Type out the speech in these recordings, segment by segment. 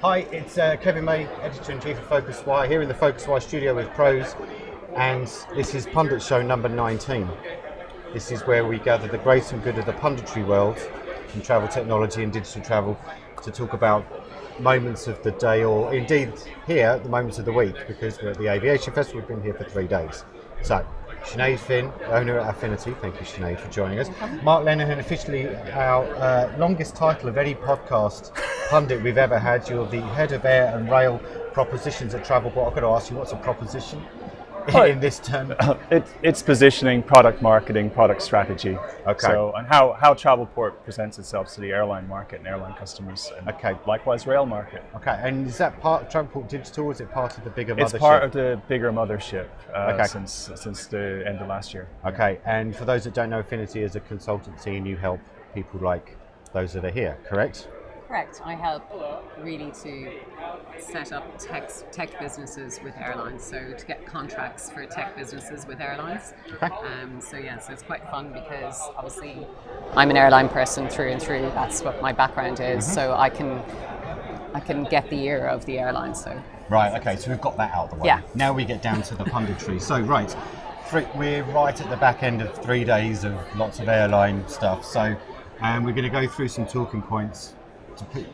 Hi, it's Kevin May, Editor-in-Chief of FocusWire, here in the FocusWire studio with pros, and this is PundIT Show number 19. This is where we gather the great and good of the punditry world in travel technology and digital travel to talk about moments of the day, or indeed here, the moments of the week, because we're at the Aviation Festival. We've been here for 3 days. So, Sinead Finn, owner at Affinity, thank you Sinead for joining us. Mark Lenihan, officially our longest title of any podcast pundit we've ever had. You're the head of air and rail propositions at Travelport. I've got to ask you, what's a proposition in this term? It's positioning, product marketing, product strategy. Okay. So, and how Travelport presents itself to the airline market and airline customers. And okay. Likewise, rail market. Okay. And is that part of Travelport Digital, or is it part of the bigger mothership? It's part of the bigger mothership okay. since the end of last year. Okay. And for those that don't know, Affinity is a consultancy, and you help people like those that are here, correct? Correct. I help really to set up tech businesses with airlines, so to get contracts for tech businesses with airlines. Okay. So it's quite fun because obviously I'm an airline person through and through. That's what my background is. Mm-hmm. So I can get the ear of the airline. So right. Okay. So we've got that out of the way. Yeah. Now we get down to the punditry. So right, we're right at the back end of 3 days of lots of airline stuff. So we're going to go through some talking points.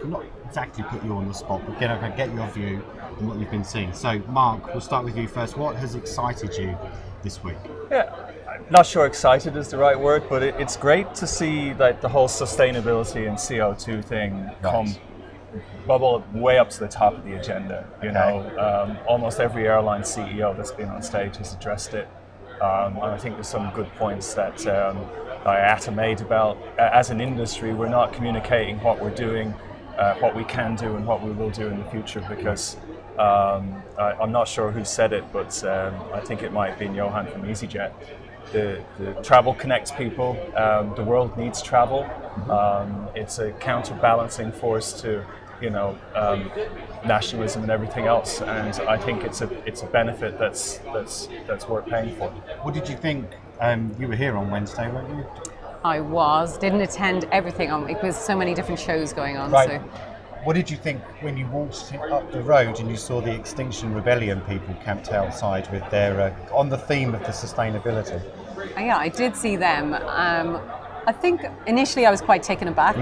Not exactly put you on the spot, but get your view on what you've been seeing. So, Mark, we'll start with you first. What has excited you this week? Yeah, I'm not sure excited is the right word, but it's great to see that the whole sustainability and CO2 thing bubble way up to the top of the agenda. You know, almost every airline CEO that's been on stage has addressed it. And I think there's some good points that IATA made about, as an industry, we're not communicating what we're doing, what we can do and what we will do in the future, because I'm not sure who said it, but I think it might have been Johan from EasyJet. The travel connects people, the world needs travel. It's a counterbalancing force to nationalism and everything else, and I think it's a benefit that's worth paying for. What did you think? You were here on Wednesday, weren't you? I didn't attend everything on. It was so many different shows going on. Right. So. What did you think when you walked up the road and you saw the Extinction Rebellion people camped outside with their on the theme of the sustainability? Yeah, I did see them. I think initially I was quite taken aback,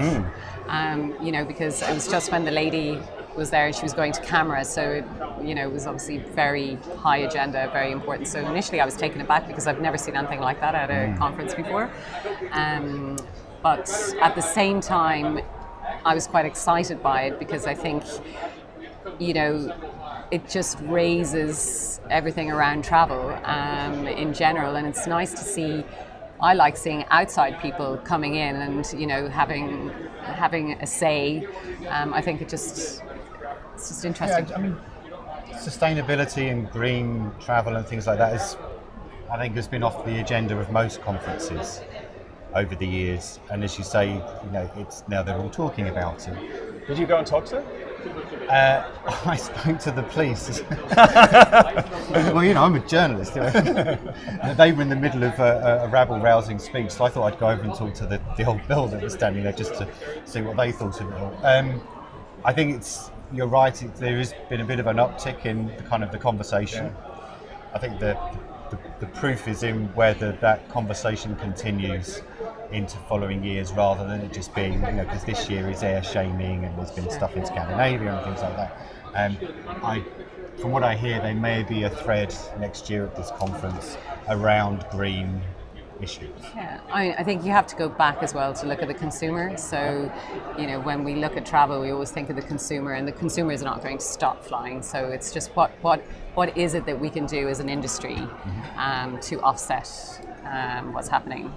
because it was just when the lady was there and she was going to camera, so it was obviously very high agenda, very important. So initially I was taken aback because I've never seen anything like that at a conference before. But at the same time, I was quite excited by it because I think, it just raises everything around travel in general, and it's nice to see. I like seeing outside people coming in and having a say. I think it's just interesting. Yeah, I mean, sustainability and green travel and things like that has been off the agenda of most conferences over the years. And as you say, it's now they're all talking about it. Did you go and talk to them? I spoke to the police. Well, I'm a journalist. They were in the middle of a rabble-rousing speech, so I thought I'd go over and talk to the old builder that was standing there just to see what they thought of it all. I think you're right. There has been a bit of an uptick in the conversation. Yeah. I think the proof is in whether that conversation continues into following years, rather than it just being, because this year is air shaming and there's been stuff in Scandinavia and things like that. From what I hear, there may be a thread next year at this conference around green issues. Yeah, I think you have to go back as well to look at the consumer. So, when we look at travel, we always think of the consumer, and the consumer is not going to stop flying. So it's just what is it that we can do as an industry to offset what's happening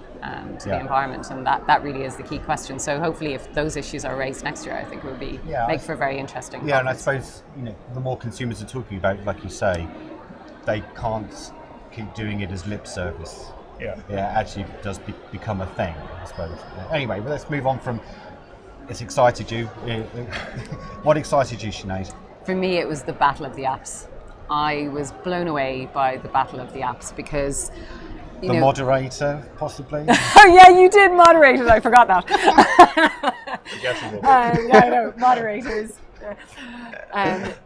to the environment, and that really is the key question. So hopefully, if those issues are raised next year, I think it would be make for a very interesting. Yeah, conference. And I suppose the more consumers are talking about it, like you say, they can't keep doing it as lip service. Yeah, it actually does become a thing, I suppose. Anyway, well, let's move on from. It's excited you. What excited you, Sinead? For me, it was the battle of the apps. I was blown away by the battle of the apps because The moderator, possibly? Oh yeah, you did moderate it, I forgot that. forgettable. I know, moderators.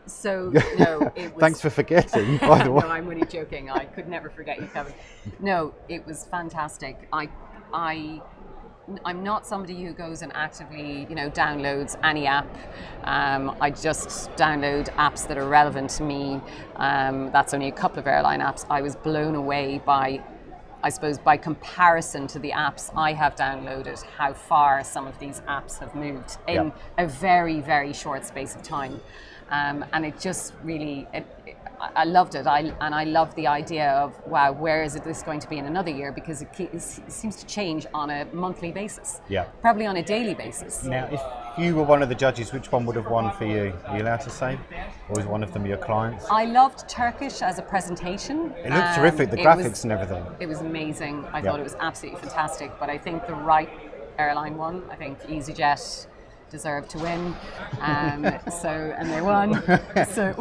So no, it was. Thanks for forgetting, by the way. No, I'm really joking. I could never forget you, Kevin. No, it was fantastic. I'm not somebody who goes and actively, downloads any app. I just download apps that are relevant to me. That's only a couple of airline apps. I was blown away by, I suppose, by comparison to the apps I have downloaded, how far some of these apps have moved in a very, very short space of time. And it just really, I loved it. I love the idea of, wow, where is this going to be in another year? Because it seems to change on a monthly basis. Yeah. Probably on a daily basis. Now, if you were one of the judges, which one would have won for you? Are you allowed to say? Or was one of them your clients? I loved Turkish as a presentation. It looked terrific, the graphics and everything. It was amazing. I thought it was absolutely fantastic. But I think the right airline won. I think EasyJet deserved to win, and they won. So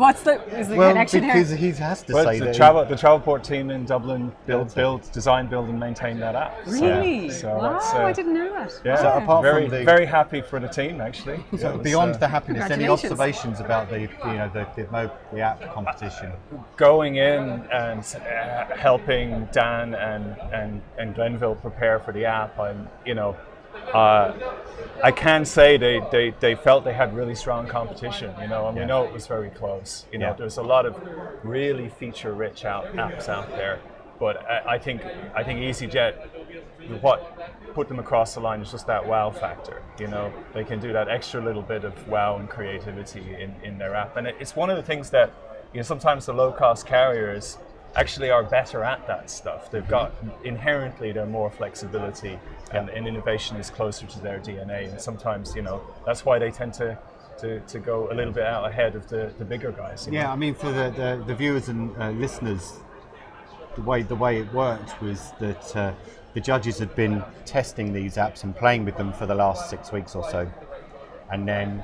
is the connection here? Because he has to say the that Travelport team in Dublin design, build, and maintain that app. Really? So wow! that's, I didn't know that. Yeah, so apart very, from very happy for the team actually. So beyond the happiness, any Congratulations. observations about the app competition? Going in and helping Dan and Glenville prepare for the app, I can say they felt they had really strong competition, and we know it was very close. There's a lot of really feature-rich apps out there, but I think EasyJet, what put them across the line is just that wow factor. They can do that extra little bit of wow and creativity in their app, and it's one of the things that sometimes the low-cost carriers actually are better at that stuff. They've got inherently they're more flexibility, and innovation is closer to their DNA. And sometimes that's why they tend to go a little bit out ahead of the bigger guys. Yeah, I mean for the viewers and listeners, the way it worked was that the judges had been testing these apps and playing with them for the last 6 weeks or so, and then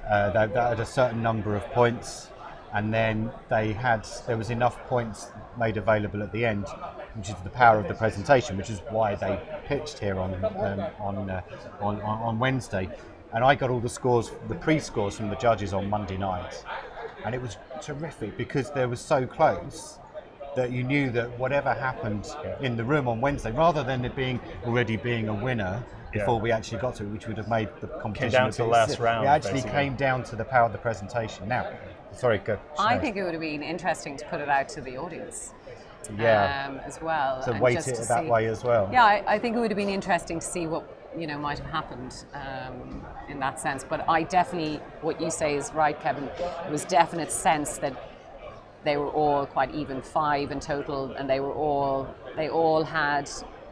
they had a certain number of points. And then there was enough points made available at the end, which is the power of the presentation, which is why they pitched here on Wednesday. And I got all the scores, the pre-scores from the judges on Monday night, and it was terrific because they were so close that you knew that whatever happened in the room on Wednesday, rather than it already being a winner before we actually got to it, which would have made the competition came down to the last round. It actually basically came down to the power of the presentation. Now. Sorry, go. I think it would have been interesting to put it out to the audience. As well. So weight it that way as well. Yeah, I think it would have been interesting to see what might have happened in that sense. But I definitely, what you say is right, Kevin. There was definite sense that they were all quite even, 5 in total, and they all had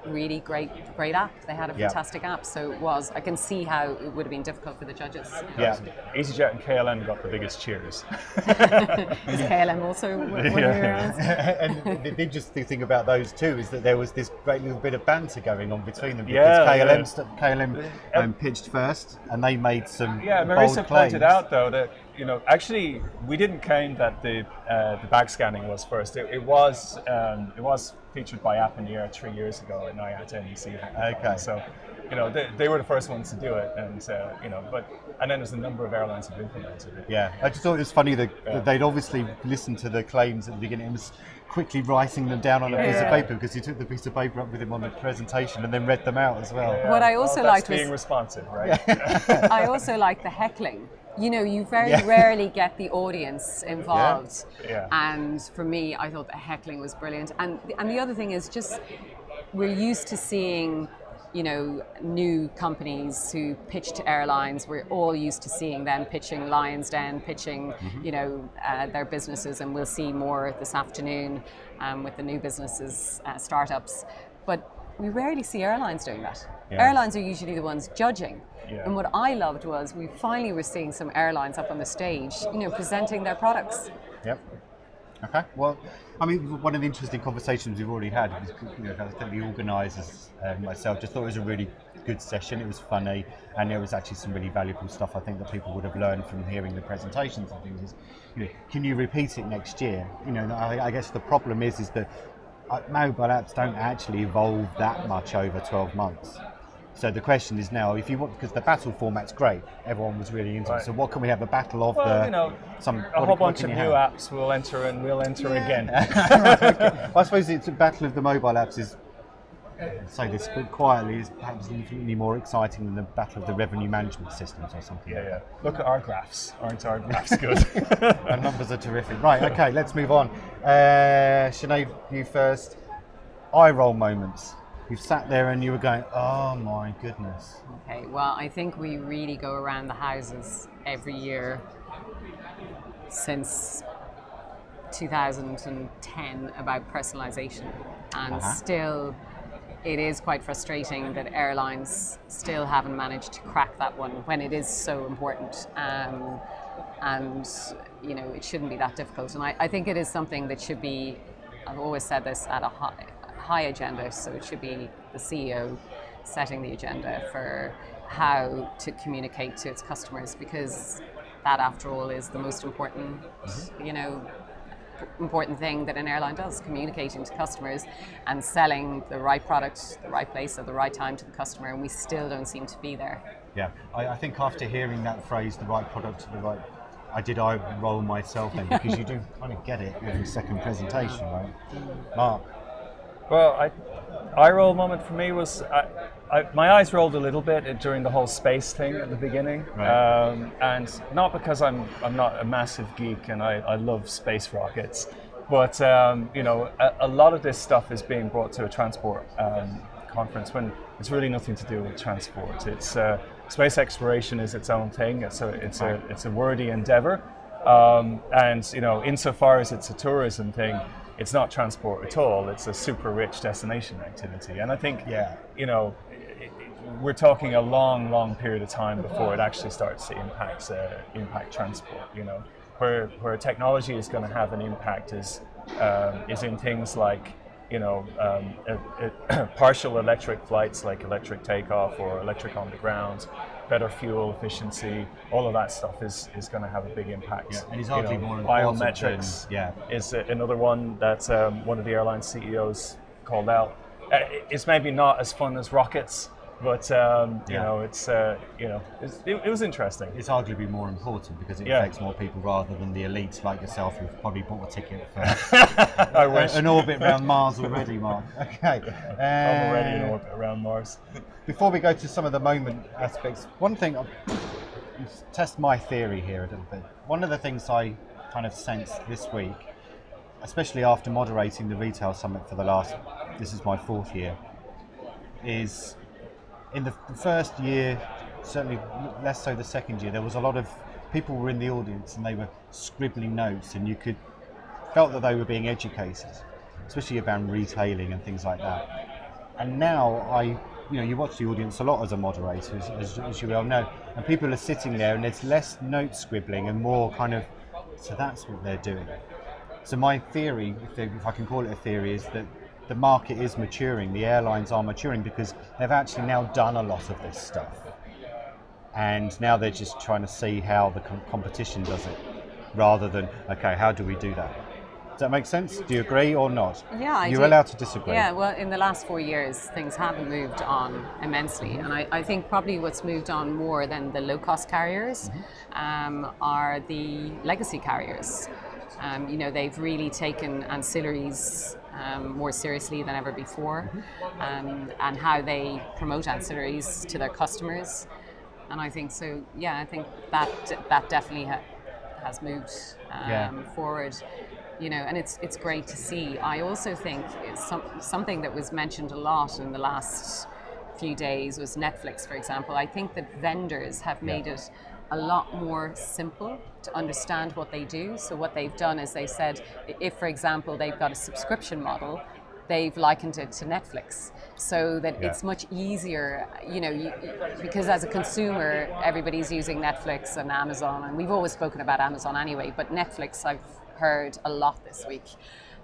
really great app. They had a fantastic app, so I can see how it would have been difficult for the judges. Yeah, EasyJet and KLM got the biggest cheers. Is KLM also one of your heroes? And the interesting thing about those two is that there was this great little bit of banter going on between them, because KLM pitched first, and they made some Marisa bold claims. pointed out though that actually we didn't claim that the bag scanning was first. It was featured by App in the Air 3 years ago at IATA NEC. Okay. So, they were the first ones to do it, and and then there's a number of airlines who've implemented it. Yeah, I just thought it was funny that they'd obviously listened to the claims at the beginning and was quickly writing them down on a piece of paper, because he took the piece of paper up with him on the presentation and then read them out as well. Yeah. What I also liked was being responsive, right? I also like the heckling. You very rarely get the audience involved. Yeah. And for me, I thought the heckling was brilliant. And the other thing is just, we're used to seeing, new companies who pitch to airlines. We're all used to seeing them pitching Lions Den, pitching, their businesses, and we'll see more this afternoon with the new businesses, startups. But we rarely see airlines doing that. Yeah. Airlines are usually the ones judging. Yeah. And what I loved was we finally were seeing some airlines up on the stage, presenting their products. Yep. Okay. Well, I mean, one of the interesting conversations we've already had was, the organisers, myself, just thought it was a really good session. It was funny, and there was actually some really valuable stuff I think that people would have learned from hearing the presentations and things. Is, can you repeat it next year? I guess the problem is that mobile apps don't actually evolve that much over 12 months. So the question is now, if you want, because the battle format's great, everyone was really into it. So what can we have the battle of? A whole bunch of new apps will enter and we'll enter again. Okay. I suppose it's a battle of the mobile apps is, say this quietly, is perhaps infinitely more exciting than the battle of the revenue management systems or something. Yeah. Look at our graphs. Aren't our graphs good? Our numbers are terrific. Right, okay, let's move on. Sinead, you first. Eye roll moments. You've sat there and you were going, oh my goodness. Okay, well, I think we really go around the houses every year since 2010 about personalisation, and still it is quite frustrating that airlines still haven't managed to crack that one when it is so important. And you know, it shouldn't be that difficult. And I think it is something that should be, I've always said this, at a high agenda, so it should be the CEO setting the agenda for how to communicate to its customers, because that, after all, is the most important, important thing that an airline does, communicating to customers and selling the right product, the right place at the right time to the customer, and we still don't seem to be there. Yeah, I think after hearing that phrase, the right product to the right, I roll myself then, because you do kind of get it every second presentation, right? Mark? Well, eye roll moment for me was my eyes rolled a little bit during the whole space thing at the beginning, right. And not because I'm not a massive geek and I love space rockets, but a lot of this stuff is being brought to a transport conference when it's really nothing to do with transport. It's space exploration is its own thing. It's a worthy endeavor, and insofar as it's a tourism thing, it's not transport at all. It's a super rich destination activity, and I think we're talking a long period of time before it actually starts to impact transport. Where technology is going to have an impact is in things like partial electric flights, like electric takeoff or electric on the ground, better fuel efficiency, all of that stuff is going to have a big impact. Yeah, and it's hardly more important biometrics is another one that one of the airline CEOs called out. It's maybe not as fun as rockets, but it was interesting. It's arguably more important because it affects more people rather than the elites like yourself who've probably bought a ticket for an orbit around Mars already, Mark. Okay. I'm already in orbit around Mars. Before we go to some of the moment aspects, one thing, test my theory here a little bit. One of the things I kind of sensed this week, especially after moderating the retail summit for this is my 4th year, is in the first year, certainly less so the second year, there was a lot of people were in the audience and they were scribbling notes, and you felt that they were being educated, especially around retailing and things like that. And now you watch the audience a lot as a moderator, as you well know, and people are sitting there and there's less note scribbling and more kind of, so that's what they're doing. So my theory, if I can call it a theory, is that the market is maturing, the airlines are maturing because they've actually now done a lot of this stuff. And now they're just trying to see how the competition does it, rather than, okay, how do we do that? Does that make sense? Do you agree or not? Yeah, I do. You're allowed to disagree. Yeah, well, in the last 4 years, things have moved on immensely. And I think probably what's moved on more than the low-cost carriers are the legacy carriers. They've really taken ancillaries more seriously than ever before, and how they promote ancillaries to their customers. And I think so. Yeah, I think that definitely has moved forward. And it's great to see. I also think it's something that was mentioned a lot in the last few days was Netflix, for example. I think that vendors have made it a lot more simple to understand what they do. So what they've done is they said, if, for example, they've got a subscription model, they've likened it to Netflix, so that it's much easier, because as a consumer, everybody's using Netflix and Amazon, and we've always spoken about Amazon anyway, but Netflix I've heard a lot this week.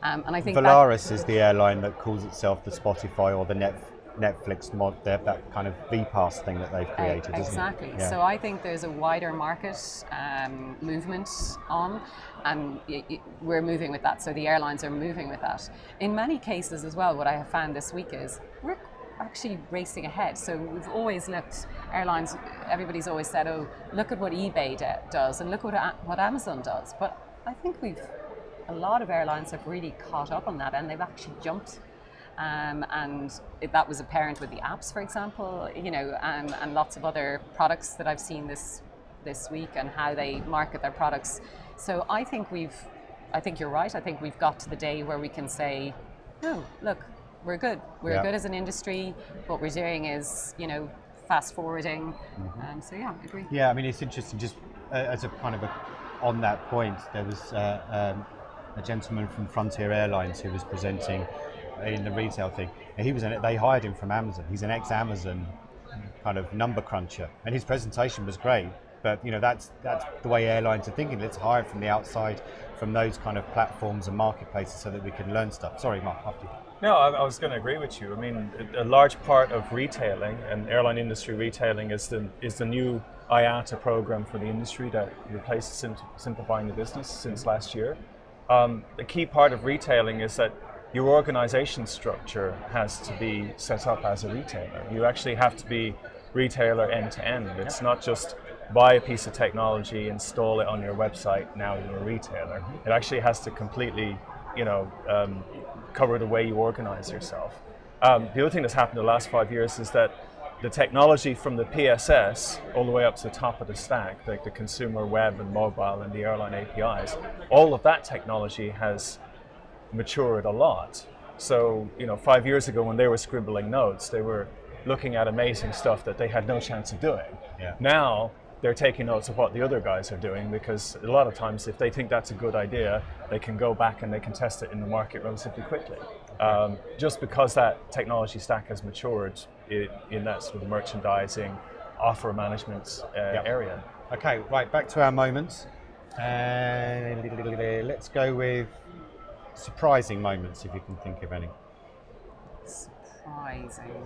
And I think Volaris is the airline that calls itself the Spotify or the Netflix mod, that kind of VPass thing that they've created, exactly. Isn't it? Yeah. So I think there's a wider market movement on, and we're moving with that. So the airlines are moving with that. In many cases as well, what I have found this week is actually racing ahead. So we've always looked, airlines, everybody's always said, oh, look at what eBay does and look what Amazon does. But I think a lot of airlines have really caught up on that, and they've actually jumped. That was apparent with the apps, for example, and lots of other products that I've seen this week, and how they market their products. So I think you're right. I think we've got to the day where we can say, oh, look, we're good. We're good as an industry. What we're doing is, fast forwarding. So yeah, I agree. Yeah, I mean, it's interesting. Just as a kind of on that point, there was a gentleman from Frontier Airlines who was presenting in the retail thing, and they hired him from Amazon. He's an ex-Amazon kind of number cruncher, and his presentation was great. But that's the way airlines are thinking. Let's hire from the outside, from those kind of platforms and marketplaces, so that we can learn stuff. Sorry, Mark, after you. No, I was going to agree with you. I mean, a large part of retailing and airline industry retailing is the new IATA program for the industry that replaces Simplifying the Business since last year. The key part of retailing is that your organization structure has to be set up as a retailer. You actually have to be retailer end to end. It's not just buy a piece of technology, install it on your website, now you're a retailer. It actually has to completely, cover the way you organize yourself. The other thing that's happened in the last 5 years is that the technology from the PSS all the way up to the top of the stack, like the consumer web and mobile and the airline APIs, all of that technology has matured a lot. So, 5 years ago when they were scribbling notes, they were looking at amazing stuff that they had no chance of doing. Yeah. Now, they're taking notes of what the other guys are doing, because a lot of times if they think that's a good idea, they can go back and they can test it in the market relatively quickly. Just because that technology stack has matured in that sort of merchandising, offer management area. Okay, right, back to our moments. Let's go with surprising moments, if you can think of any. Surprising.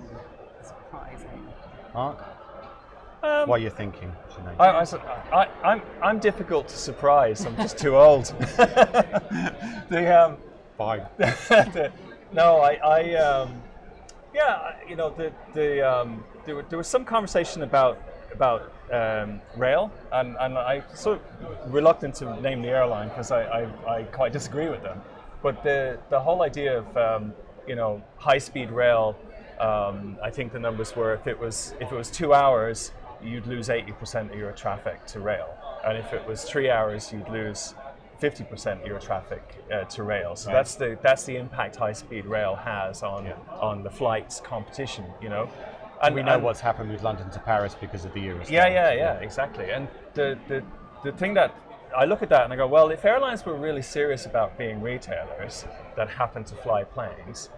Mark? What are you thinking? I'm difficult to surprise. I'm just too old. Fine. There was some conversation about rail, and I sort of reluctant to name the airline because I quite disagree with them. But the whole idea of high-speed rail, I think the numbers were if it was 2 hours, you'd lose 80% of your traffic to rail, and if it was 3 hours, you'd lose 50% of your traffic to rail. So right. that's the impact high-speed rail has on the flights competition. And we know what's happened with London to Paris because of the Eurostar. Yeah, exactly. And the thing that I look at that and I go, well, if airlines were really serious about being retailers that happen to fly planes,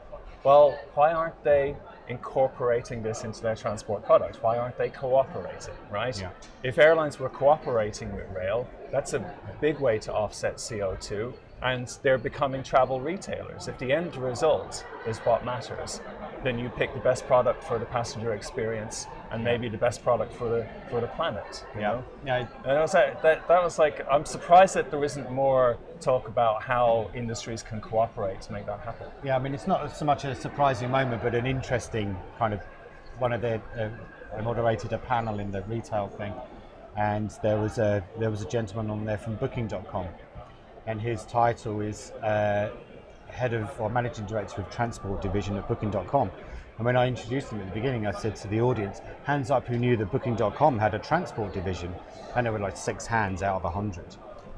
well, why aren't they incorporating this into their transport products? Why aren't they cooperating, right? Yeah. If airlines were cooperating with rail, that's a big way to offset CO2, and they're becoming travel retailers. If the end result is what matters, then you pick the best product for the passenger experience and maybe the best product for the planet. You know? Yeah. And that was like, I'm surprised that there isn't more talk about how industries can cooperate to make that happen. Yeah, I mean, it's not so much a surprising moment, but an interesting kind of one of the I moderated a panel in the retail thing, and there was a gentleman on there from Booking.com, and his title is head of or managing director of transport division at Booking.com. And when I introduced him at the beginning, I said to the audience, hands up who knew that Booking.com had a transport division, and there were like 6 hands out of 100.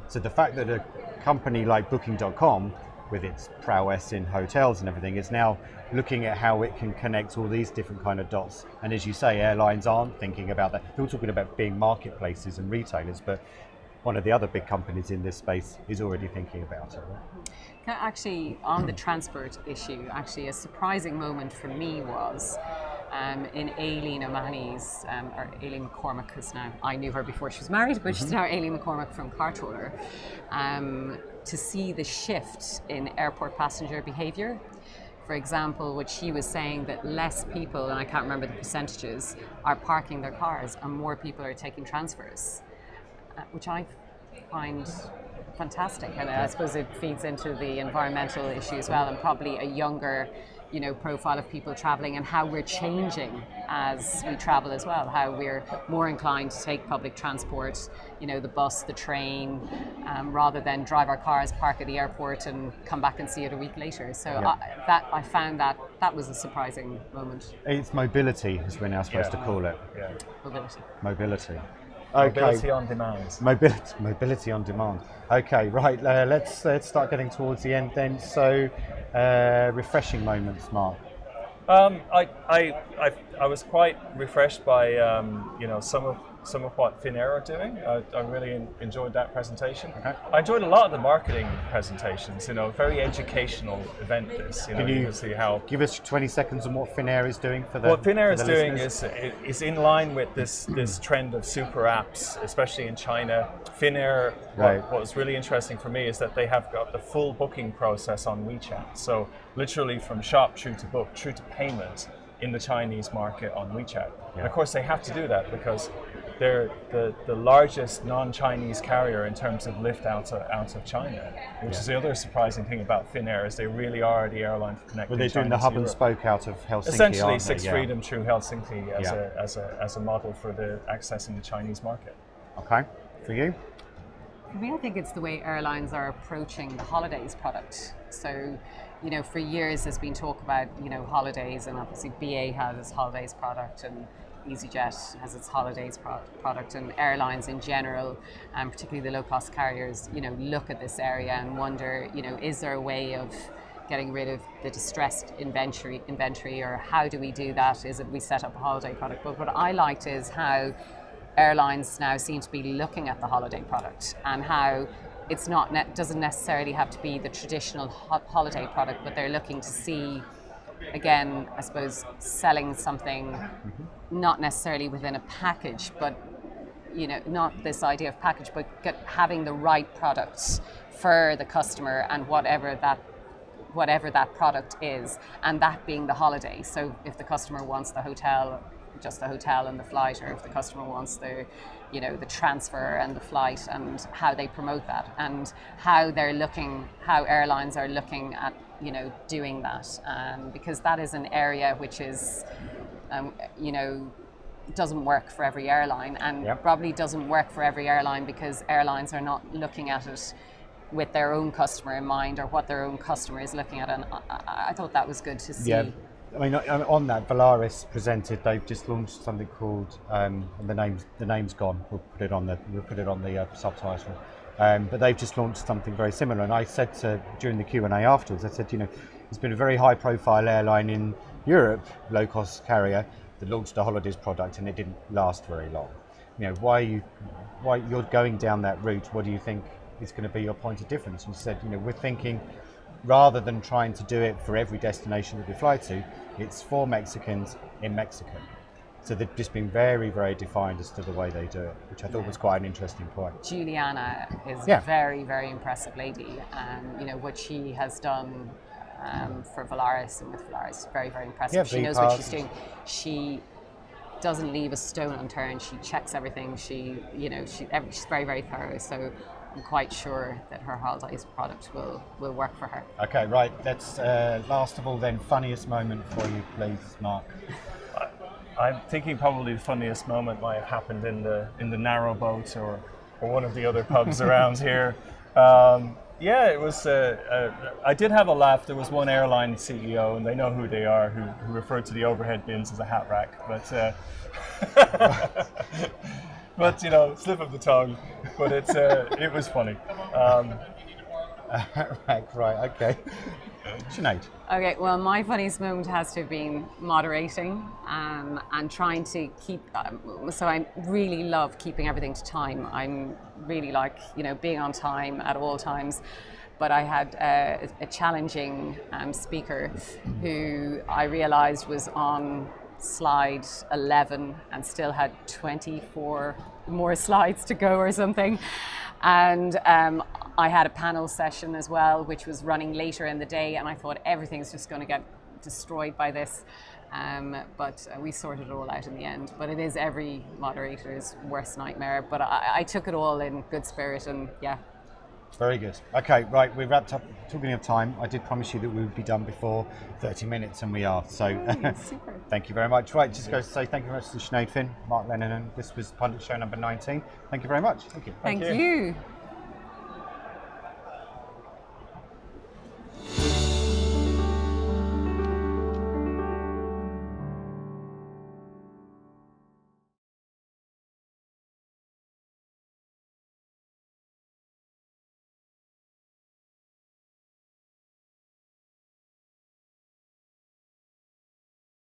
So the fact that a company like Booking.com, with its prowess in hotels and everything, is now looking at how it can connect all these different kind of dots. And as you say, airlines aren't thinking about that. They're all talking about being marketplaces and retailers, but one of the other big companies in this space is already thinking about it. Right? Actually, on the transport issue, actually a surprising moment for me was in Aileen O'Mahony's, or Aileen McCormack, because now I knew her before she was married, but she's now Aileen McCormack from Cartroller, to see the shift in airport passenger behaviour. For example, what she was saying, that less people, and I can't remember the percentages, are parking their cars and more people are taking transfers, which I find fantastic, and I suppose it feeds into the environmental issue as well, and probably a younger profile of people traveling and how we're changing as we travel as well, how we're more inclined to take public transport, the bus, the train, rather than drive our cars, park at the airport and come back and see it a week later. So I found that was a surprising moment. It's mobility, as we're now supposed to call it. Yeah. Mobility. Mobility on demand. Mobility on demand. Okay, right. Let's start getting towards the end then. So, refreshing moments, Mark. I was quite refreshed by some of what Finnair are doing. I really enjoyed that presentation. Okay. I enjoyed a lot of the marketing presentations. Very educational event. Can you see how give us 20 seconds on what Finnair is doing for the? What Finnair is doing listeners? is in line with this trend of super apps, especially in China. Finnair, what was really interesting for me is that they have got the full booking process on WeChat. So literally from shop through to book, through to payment in the Chinese market on WeChat. And of course they have to do that because they're the largest non-Chinese carrier in terms of lift out of China, which is the other surprising thing about Finnair is they really are the airline for connecting. Well, they're doing China the hub to and Europe. spoke out of Helsinki. Essentially, aren't they? Sixth Freedom through Helsinki as a model for the accessing the Chinese market. Okay, for you? For me, I think it's the way airlines are approaching the holidays product. So, for years there's been talk about, holidays, and obviously BA has its holidays product and EasyJet has its holidays product, and airlines in general, and particularly the low-cost carriers, look at this area and wonder, is there a way of getting rid of the distressed inventory, or how do we do that? Is it we set up a holiday product? But what I liked is how airlines now seem to be looking at the holiday product and how it's doesn't necessarily have to be the traditional holiday product, but they're looking to see, again, I suppose, selling something not necessarily within a package, but not this idea of package, but having the right products for the customer and whatever that product is, and that being the holiday. So if the customer wants the hotel, just the hotel and the flight, or if the customer wants the transfer and the flight, and how they promote that, and how airlines are looking at doing that, because that is an area which is doesn't work for every airline, and probably doesn't work for every airline because airlines are not looking at it with their own customer in mind, or what their own customer is looking at, and I thought that was good to see. Yeah. I mean, on that, Volaris presented. They've just launched something called and the name's gone. We'll put it on the subtitle. But they've just launched something very similar. And I said during the Q&A afterwards, I said, it's been a very high-profile airline in Europe, low-cost carrier, that launched a holidays product, and it didn't last very long. Why you're going down that route? What do you think is going to be your point of difference? And you said, we're thinking, rather than trying to do it for every destination that we fly to, it's for Mexicans in Mexico. So they've just been very, very defined as to the way they do it, which I thought was quite an interesting point. Juliana is a very, very impressive lady, and what she has done for Volaris and with Volaris is very, very impressive. Yeah, she knows what she's doing. She doesn't leave a stone unturned. She checks everything. She's very, very thorough. So I'm quite sure that her holidays product will work for her. Okay, right. Let's last of all then, funniest moment for you, please, Mark. I'm thinking probably the funniest moment might have happened in the narrow boat or one of the other pubs around here. It was. I did have a laugh. There was one airline CEO, and they know who they are, who referred to the overhead bins as a hat rack. But but slip of the tongue. But it was funny. Right. Okay. Sinead. Okay, well, my funniest moment has to have been moderating and trying to keep. So I really love keeping everything to time. I'm really like being on time at all times. But I had a challenging speaker who I realised was on slide 11 and still had 24 more slides to go or something. And I had a panel session as well, which was running later in the day, and I thought everything's just going to get destroyed by this. But we sorted it all out in the end. But it is every moderator's worst nightmare. But I took it all in good spirit, and Very good. Okay, right, we wrapped up. Talking of time, I did promise you that we would be done before 30 minutes, and we are. So Super. thank you very much. Right, just goes to say thank you very much to Sinead Finn, Mark Lennon, and this was PundIT Show number 19. Thank you very much. Thank you. Thank you.